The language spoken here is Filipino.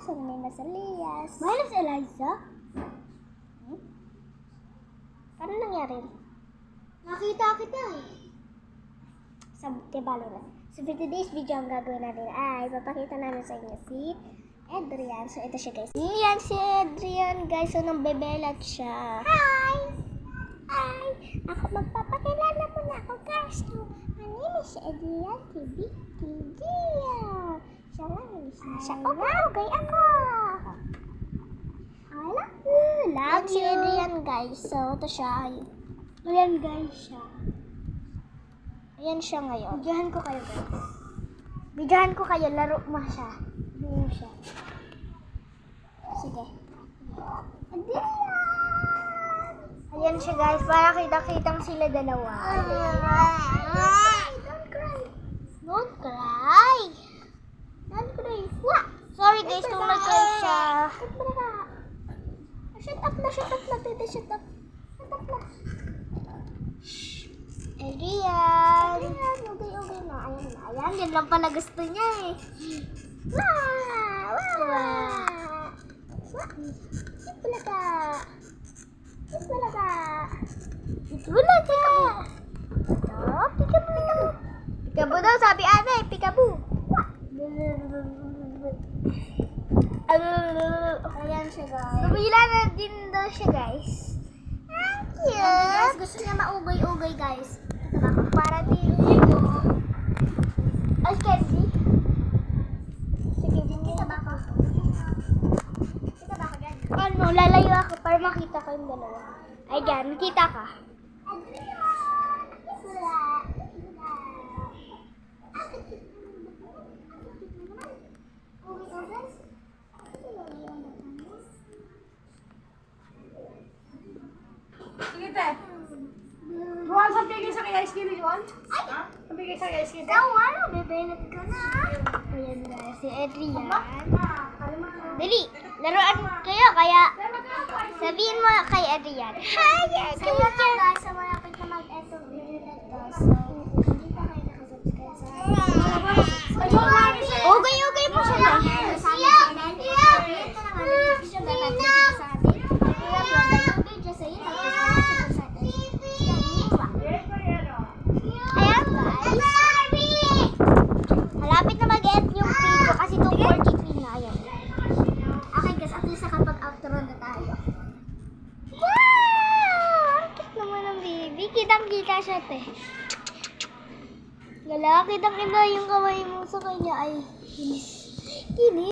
Elias, ang Nenas Elias. Minus Eliza? Paano nangyari? Nakita kita eh. Sa Tibalo na. So for today's video, ang gagawin natin ay papakita namin sa inyo si Adrian. So ito siya guys. Yan si Adrian guys. So nang bebelat siya. Hi! Hi! Ako magpapakilala mo na ako guys. So, my name is Adrian Tibitia. Siya lang. Siya okay ako. Love si Adrian guys. So ito siya. Ayan guys siya. Ayan siya ngayon. Bidyahan ko kayo guys. Bidyahan ko kayo. Laro mo siya. Ayan siya. Sige. Adrian! Ayan siya guys. Para kita-kitang sila dalawa. Don't cry. Don't cry. Don't cry. What? Sorry guys. Kung nag-cry siya. Shut up na. Shut up na. Tita, shut up. Shut up na. Adrian! Okay na. Ayan. Yan lang pala gusto niya eh. Itbulaga! Peekaboo daw, sabi ate. Peekaboo! Ayan siya guys. Tumila na din daw siya guys. Thank you! Guys, gusto niya maugay-ugay guys. Para din dito. Ay, candy. Sige, kita ba ako? Kita ba ako dyan? Ano, lalayo ako para makita ko yung dalawa. Ay, dyan, makita ka. Sige, te. Buwan sa tigil sa kaya ice cream, Juan? Ha? Pabigay sa kaya ice cream. Ikaw, ano? Bebenat ka na. Ayan guys, si Adrian. Dali, laruan kayo, kaya sabihin mo kay Adrian. Hi, Adrian! So yun nga guys, sa malapit na mag-eto video na to. So, hindi pa kayo nakasubscribe sa Ugay mo siya lang. Sa amin channel. Sabihin ka naman, notification bell at dito sa atin. Kaya upload na yung video sa iyo. Tapos sa atin. Ayan guys. Malapit na mag-end yung video kasi 2:43 na. Ayan. Okay guys, at least nakapag-outro na tayo. Wow! Ang cute naman ng baby. Kitang-kita siya, te. Lalaki, kitang iba yung kamay mo sa kanya ay kinis.